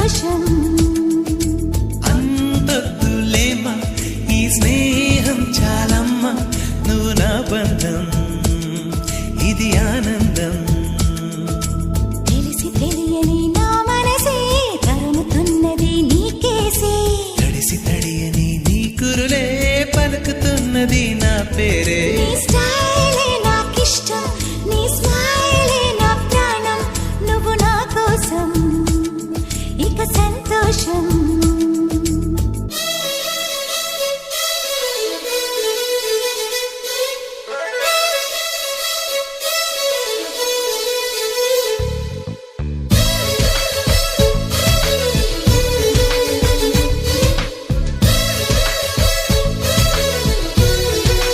సంతోషం. అంతొద్దులేమా ఈ స్నేహం చాలమ్మా, నువ్వు నా బంధం ఇది ఆనందం. తెలిసి తెలియని నా మనసే తరుముతున్నది నీకేసే, తడిసి తడియని నీ కురులే పలుకుతున్నది నా పేరే. నీ స్టైలే నాకిష్టం, నీ స్మైలే నా ప్రాణం, నువ్వు నా కోసం ఇక సంతోషం.